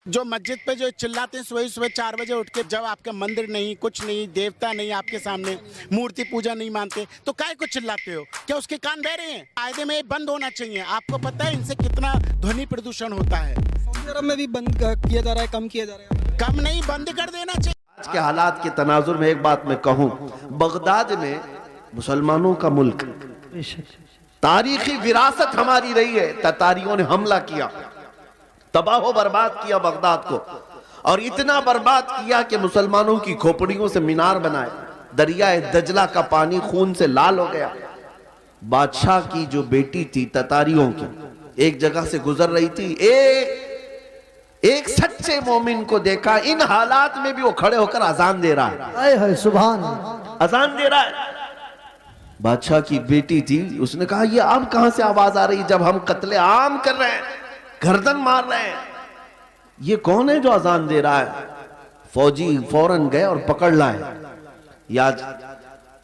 जो मस्जिद पे जो चिल्लाते हैं सुबह सुबह 4 बजे उठ के, जब आपका मंदिर नहीं, कुछ नहीं, देवता नहीं आपके सामने, मूर्ति पूजा नहीं मानते, तो काहे को चिल्लाते हो? क्या उसके कान बह रहे हैं? कायदे में ये बंद होना चाहिए। आपको पता है इनसे कितना ध्वनि प्रदूषण होता है? सऊदी अरब में भी बंद किया जा रहा है, कम किया जा रहा है। कम नहीं, बंद कर देना चाहिए। आज के हालात के तनाजुर में एक बात मैं कहूं, बगदाद में मुसलमानों का मुल्क, तारीखी विरासत हमारी रही है। ततारियों ने हमला किया, तबाह बर्बाद किया बगदाद को, और इतना बर्बाद किया कि मुसलमानों की खोपड़ियों से मीनार बनाए। दरियाए दजला का पानी खून से लाल हो गया। बादशाह की जो बेटी थी ततारियों की, एक जगह से गुजर रही थी, एक सच्चे मोमिन को देखा। इन हालात में भी वो खड़े होकर अजान दे रहा है। सुभान, अजान दे रहा है। बादशाह की बेटी थी, उसने कहा ये अब कहां से आवाज आ रही जब हम कत्ले आम कर रहे हैं, गर्दन मार रहे हैं? ये कौन है जो अजान दे रहा है? फौजी फौरन गए और पकड़ लाए। या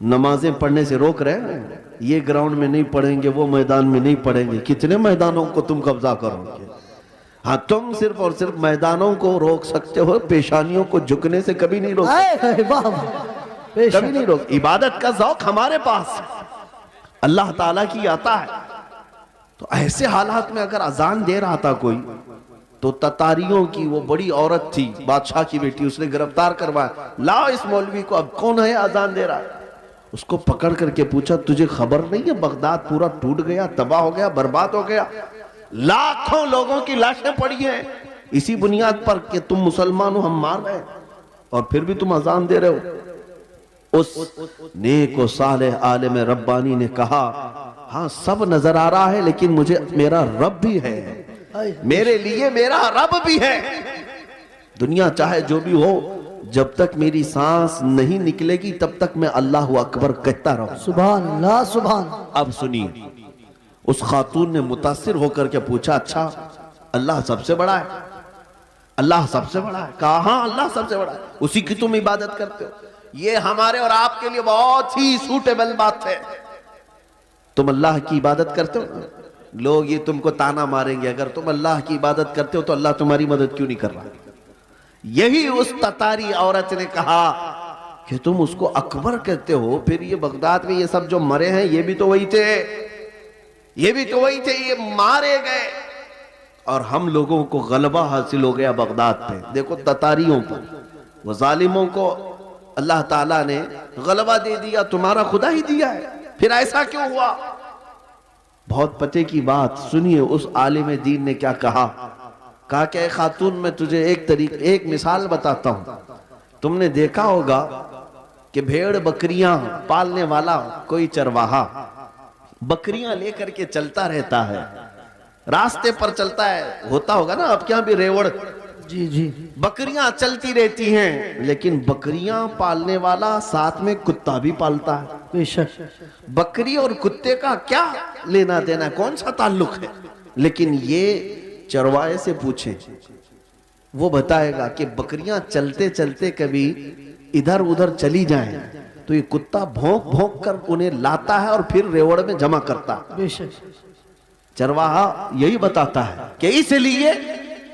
नमाजें पढ़ने से रोक रहे हैं, ये ग्राउंड में नहीं पढ़ेंगे, वो मैदान में नहीं पढ़ेंगे। कितने मैदानों को तुम कब्जा करोगे? हाँ, तुम सिर्फ और सिर्फ मैदानों को रोक सकते हो, पेशानियों को झुकने से कभी नहीं रोक सकते, कभी नहीं रोक। इबादत का ज़ौक हमारे पास अल्लाह ताला की आता है। तो ऐसे हालात में अगर अजान दे रहा था कोई, तो ततारियों की वो बड़ी औरत थी, बादशाह की बेटी, उसने गिरफ्तार करवाया। लाओ इस मौलवी को, अब कौन है अजान दे रहा है? उसको पकड़ करके पूछा, तुझे खबर नहीं है बगदाद पूरा टूट गया, तबाह हो गया, बर्बाद हो गया, लाखों लोगों की लाशें पड़ी हैं इसी बुनियाद पर कि तुम मुसलमान हो, हम मार रहे हैं, और फिर भी तुम अजान दे रहे हो। उस नेक व सालेह आलिम रब्बानी ने कहा, हाँ सब नजर आ रहा है, लेकिन मुझे मेरा रब भी है, मेरे लिए मेरा रब भी है। दुनिया चाहे जो भी हो, जब तक मेरी सांस नहीं निकलेगी तब तक मैं अल्लाह अकबर कहता रहूं। सुभान अल्लाह, सुभान। अब सुनिए, उस खातून ने मुतासिर होकर के पूछा, अच्छा अल्लाह सबसे बड़ा है? अल्लाह सबसे बड़ा है? कहा हाँ अल्लाह सबसे बड़ा है, उसी की तुम इबादत करते हो। ये हमारे और आपके लिए बहुत ही सूटेबल बात है। तुम अल्लाह की इबादत करते हो, लोग ये तुमको ताना मारेंगे, अगर तुम अल्लाह की इबादत करते हो तो अल्लाह तुम्हारी मदद क्यों नहीं कर रहा? यही उस ततारी औरत ने कहा कि तुम उसको अकबर कहते हो, फिर ये बगदाद में ये सब जो मरे हैं ये भी तो वही थे, ये भी तो वही थे, ये मारे गए और हम लोगों को गलबा हासिल हो गया बगदाद पे। देखो ततारियों पर, वो जालिमों को अल्लाह ताला ने गलबा दे दिया, तुम्हारा खुदा ही दिया है, फिर ऐसा क्यों हुआ? बहुत पते की बात सुनिए, उस आलिम दीन ने क्या कहा कि खातून मैं तुझे एक मिसाल बताता हूं। तुमने देखा होगा कि भेड़ बकरियां पालने वाला कोई चरवाहा बकरियां लेकर के चलता रहता है, रास्ते पर चलता है, होता होगा ना आपके यहां भी रेवड़, जी जी, बकरियां चलती रहती हैं, लेकिन बकरियां पालने वाला साथ में कुत्ता भी पालता है। बेशक। बकरी और कुत्ते का क्या लेना देना, कौन सा ताल्लुक है? लेकिन ये चरवाहे से पूछे, वो बताएगा कि बकरियां चलते चलते कभी इधर उधर चली जाएं तो ये कुत्ता भौंक भौंक कर उन्हें लाता है और फिर रेवड़ में जमा करता है। बेशक। चरवाहा यही बताता है कि इसलिए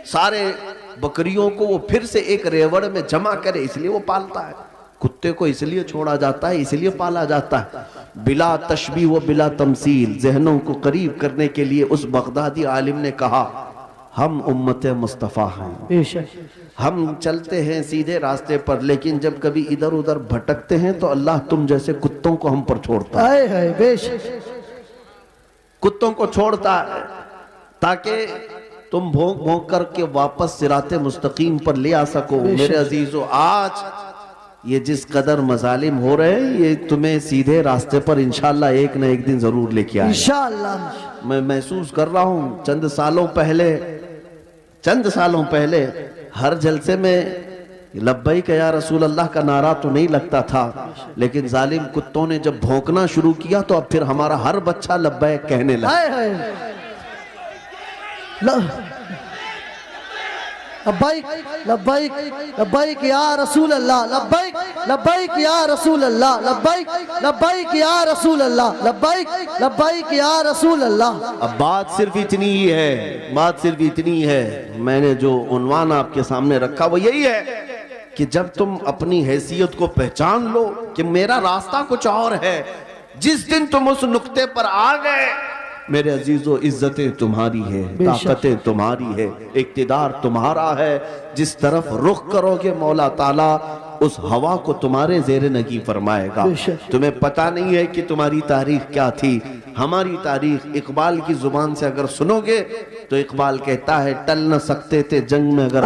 सारे बकरियों को वो फिर से एक रेवड़ में जमा करे, इसलिए वो पालता है। कुत्ते को इसलिए छोड़ा जाता है, इसलिए पाला जाता है। बिला तशबीह व बिला तमसील, जहनों को करीब करने के लिए उस बगदादी आलिम ने कहा, हम उम्मत मुस्तफ़ा हैं, बेशक। हम चलते हैं सीधे रास्ते पर, लेकिन जब कभी इधर उधर भटकते हैं तो अल्लाह तुम जैसे कुत्तों को हम पर छोड़ता है। बेशक। कुत्तों को छोड़ता है ताकि तुम भोंक भोंक करके वापस सिराते मुस्तकीम पर ले आ सको। मेरे अजीजों, आज ये जिस कदर मजालिम हो रहे हैं, ये तुम्हें सीधे रास्ते पर इंशाअल्लाह एक न एक दिन जरूर लेके आए इंशाअल्लाह। मैं महसूस कर रहा हूँ, चंद सालों पहले हर जलसे में लब्बैक या रसूल अल्लाह का नारा तो नहीं लगता था, लेकिन जालिम कुत्तों ने जब भौंकना शुरू किया तो अब फिर हमारा हर बच्चा लब्बैक कहने लगा। लब्बाइक लब्बाइक लब्बाइक या रसूल अल्लाह, लब्बाइक लब्बाइक या रसूल अल्लाह, लब्बाइक लब्बाइक या रसूल अल्लाह, लब्बाइक लब्बाइक या रसूल अल्लाह। अब बात सिर्फ इतनी ही है, बात सिर्फ इतनी है। मैंने जो उन्वान आपके सामने रखा वो यही है कि जब तुम अपनी हैसियत को पहचान लो कि मेरा रास्ता कुछ और है, जिस दिन तुम उस नुक्ते पर आ गए, मेरे अजीजों, इज्जतें तुम्हारी है, ताकतें तुम्हारी है, इक्तिदार तुम्हारा है। जिस तरफ रुख करोगे मौला ताला उस हवा को तुम्हारे जेर नगी फरमाएगा। तुम्हें पता नहीं है कि तुम्हारी तारीख क्या थी। हमारी तारीख इकबाल की जुबान से अगर सुनोगे तो इकबाल कहता है, टल न सकते थे जंग में अगर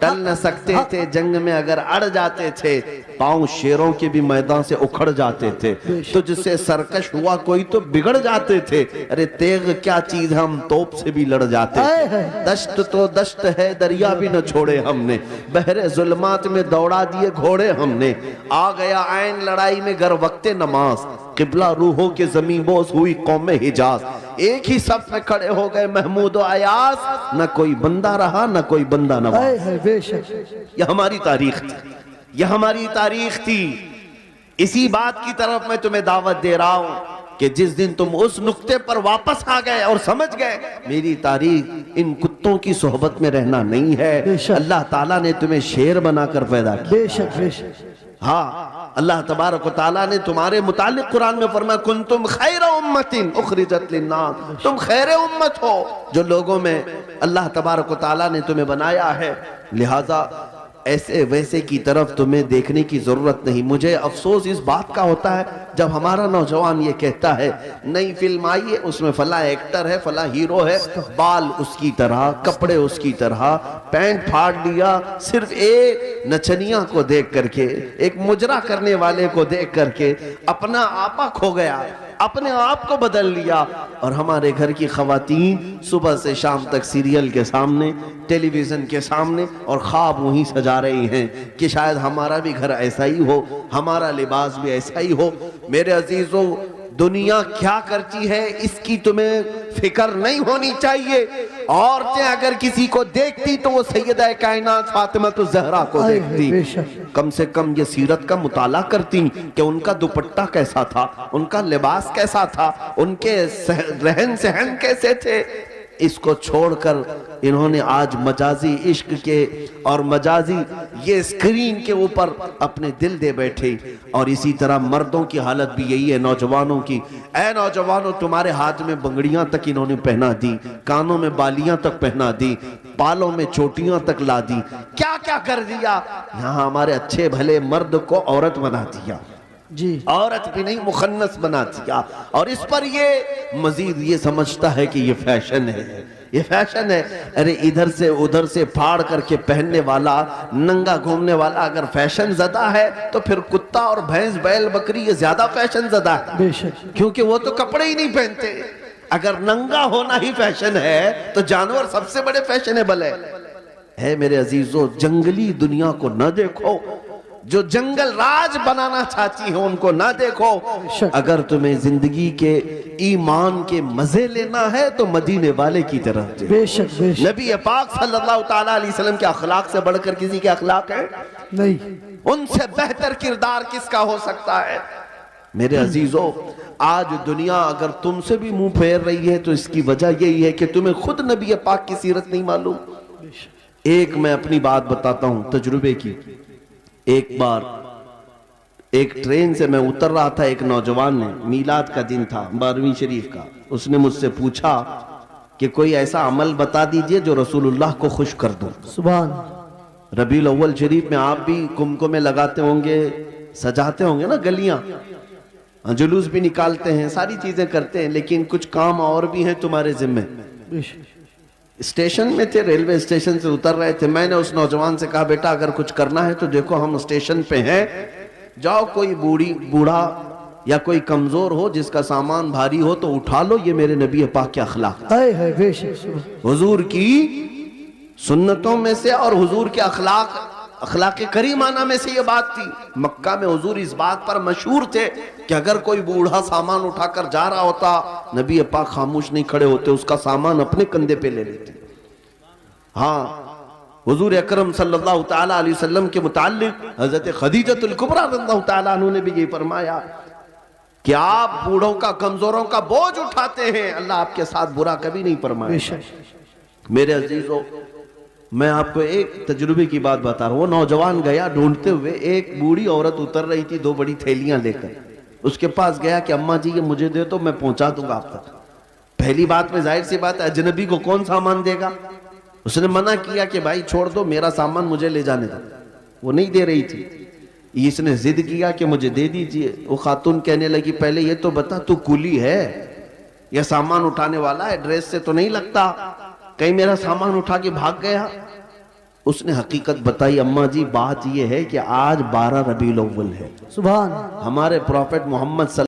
टल न सकते थे जंग में अगर अड़ जाते थे, पांव शेरों के भी मैदान से उखड़ जाते थे। तो जिससे सरकश हुआ कोई तो बिगड़ जाते थे। अरे तेग क्या चीज, हम तोप से भी लड़ जाते थे। दश्त तो दश्त है, दरिया भी न छोड़े हमने, बहरे जुल्मात में दौड़ा दिए घोड़े हमने। आ गया आइन लड़ाई में गर वक्ते नमाज, किबला रूहों के ज़मीं बोस हुई कौम हिजाज। एक ही सफ में खड़े हो गए महमूद और अयास, न कोई बंदा रहा न कोई बंदा नवाज। यह हमारी तारीख थी, यह हमारी तारीख थी। इसी बात की तरफ मैं तुम्हें दावत दे रहा हूं कि जिस दिन तुम उस नुक्ते पर वापस आ गए और समझ गए मेरी तारीख इन कुत्तों की सोहबत में रहना नहीं है। अल्लाह ताला ने तुम्हें शेर बनाकर पैदा किया। बेशक बेशक। हाँ, अल्लाह तबारक व तआला ने तुम्हारे मुतालिक कुरान में फरमाया, कुंतुम खैरा उम्मतिन उखरिजत लिन्नास, तुम खैर उम्मत हो जो लोगों में अल्लाह तबारक व तआला ने तुम्हें बनाया है। लिहाजा ऐसे वैसे की तरफ तुम्हें देखने की जरूरत नहीं। मुझे अफसोस इस बात का होता है जब हमारा नौजवान ये कहता है, नई फिल्म आई है उसमें फला एक्टर है, फला हीरो है, बाल उसकी तरह, कपड़े उसकी तरह, पैंट फाड़ लिया, सिर्फ एक नचनिया को देख करके, एक मुजरा करने वाले को देख करके अपना आपा खो गया, अपने आप को बदल लिया। और हमारे घर की खवातीन सुबह से शाम तक सीरियल के सामने, टेलीविजन के सामने और ख्वाब वहीं सजा रही हैं कि शायद हमारा भी घर ऐसा ही हो, हमारा लिबास भी ऐसा ही हो। मेरे अजीजों, दुनिया क्या करती है इसकी तुम्हें फिक्र नहीं होनी चाहिए। औरतें अगर किसी को देखती तो वो सैयदा कायनात फातिमा तो जहरा को देखती, कम से कम ये सीरत का मुताला करती कि उनका दुपट्टा कैसा था, उनका लिबास कैसा था, उनके रहन सहन कैसे थे। इसको छोड़कर इन्होंने आज मजाजी इश्क के और मजाजी ये स्क्रीन के ऊपर अपने दिल दे बैठे। और इसी तरह मर्दों की हालत भी यही है, नौजवानों की। ऐ नौजवानों, तुम्हारे हाथ में बंगड़ियां तक इन्होंने पहना दी, कानों में बालियां तक पहना दी, बालों में चोटियां तक ला दी, क्या क्या कर दिया। यहाँ हमारे अच्छे भले मर्द को औरत बना दिया जी, औरत भी नहीं मुखन्नस बना दिया। और इस पर ये मजीद ये समझता है कि ये फैशन है, ये फैशन है। अरे इधर से उधर से फाड़ करके पहनने वाला, नंगा घूमने वाला अगर फैशन ज़दा है तो फिर कुत्ता और भैंस बैल बकरी ये ज्यादा फैशन ज़दा है। बेशक। क्योंकि वो तो कपड़े ही नहीं पहनते। अगर नंगा होना ही फैशन है तो जानवर सबसे बड़े फैशनेबल है मेरे अजीजों। जंगली दुनिया को न देखो, जो जंगल राज बनाना चाहती है उनको ना देखो। अगर तुम्हें जिंदगी के ईमान के मजे लेना है तो मदीने वाले की तरफ बेशक बेशक। नबी पाक सल्लल्लाहु ताला अलैहि वसल्लम के अखलाक से बढ़कर किसी के अखलाक है नहीं, उनसे बेहतर किरदार किसका हो सकता है। मेरे अजीजों, आज दुनिया अगर तुमसे भी मुंह फेर रही है तो इसकी वजह यही है कि तुम्हें खुद नबी पाक की सीरत नहीं मालूम। एक मैं अपनी बात बताता हूं तजुर्बे की। एक बार एक ट्रेन से मैं उतर रहा था, एक नौजवान ने, मीलाद का दिन था 12वीं शरीफ का, उसने मुझसे पूछा कि कोई ऐसा अमल बता दीजिए जो रसूलुल्लाह को खुश कर दो। सुभान। रबीउल अव्वल शरीफ में आप भी कुमकुमे लगाते होंगे, सजाते होंगे ना गलियां, जुलूस भी निकालते हैं, सारी चीजें करते हैं, लेकिन कुछ काम और भी हैं तुम्हारे जिम्मे। स्टेशन में थे, रेलवे स्टेशन से उतर रहे थे। मैंने उस नौजवान से कहा, बेटा अगर कुछ करना है तो देखो हम स्टेशन पे हैं, जाओ कोई बूढ़ा या कोई कमजोर हो जिसका सामान भारी हो तो उठा लो। ये मेरे नबी पाक के अखलाक है, हुजूर की सुन्नतों में से और हुजूर के अखलाक करीमाना में से ये बात थी। मक्का में हुजूर इस बात पर मशहूर थे कि अगर कोई बूढ़ा सामान उठाकर जा रहा होता, नबी पाक खामोश नहीं खड़े होते, उसका सामान अपने कंधे पे ले लेते। हाँ, हुजूर अकरम सल्लल्लाहु ताला अलैहि वसल्लम के मुताल्लिक हजरत खदीजतुल कुबरा रज़ियल्लाहु ताला अन्हा ने भी ये फरमाया कि आप बूढ़ों का, कमजोरों का बोझ उठाते हैं, अल्लाह आपके साथ बुरा कभी नहीं फरमाएगा। मेरे अजीजों, मैं आपको एक तजुर्बे की बात बता रहा हूँ। वो नौजवान गया ढूंढते हुए, एक बूढ़ी औरत उतर रही थी 2 बड़ी थैलियां लेकर, उसके पास गया कि अम्मा जी ये मुझे दे तो मैं पहुंचा दूंगा आप तक। पहली बात में जाहिर सी बात है, अजनबी को कौन सामान देगा। उसने मना किया कि भाई छोड़ दो, मेरा सामान मुझे ले जाने दो। वो नहीं दे रही थी। इसने जिद किया कि मुझे दे दीजिए। वो खातून कहने लगी पहले ये तो बता तू कुली है या सामान उठाने वाला है, ड्रेस से तो नहीं लगता, कहीं मेरा सामान उठा के भाग गया। उसने हकीकत बताई, अम्मा जी बात यह है कि आज 12 रबीउल अव्वल है, सुभान हमारे प्रॉफेट मोहम्मद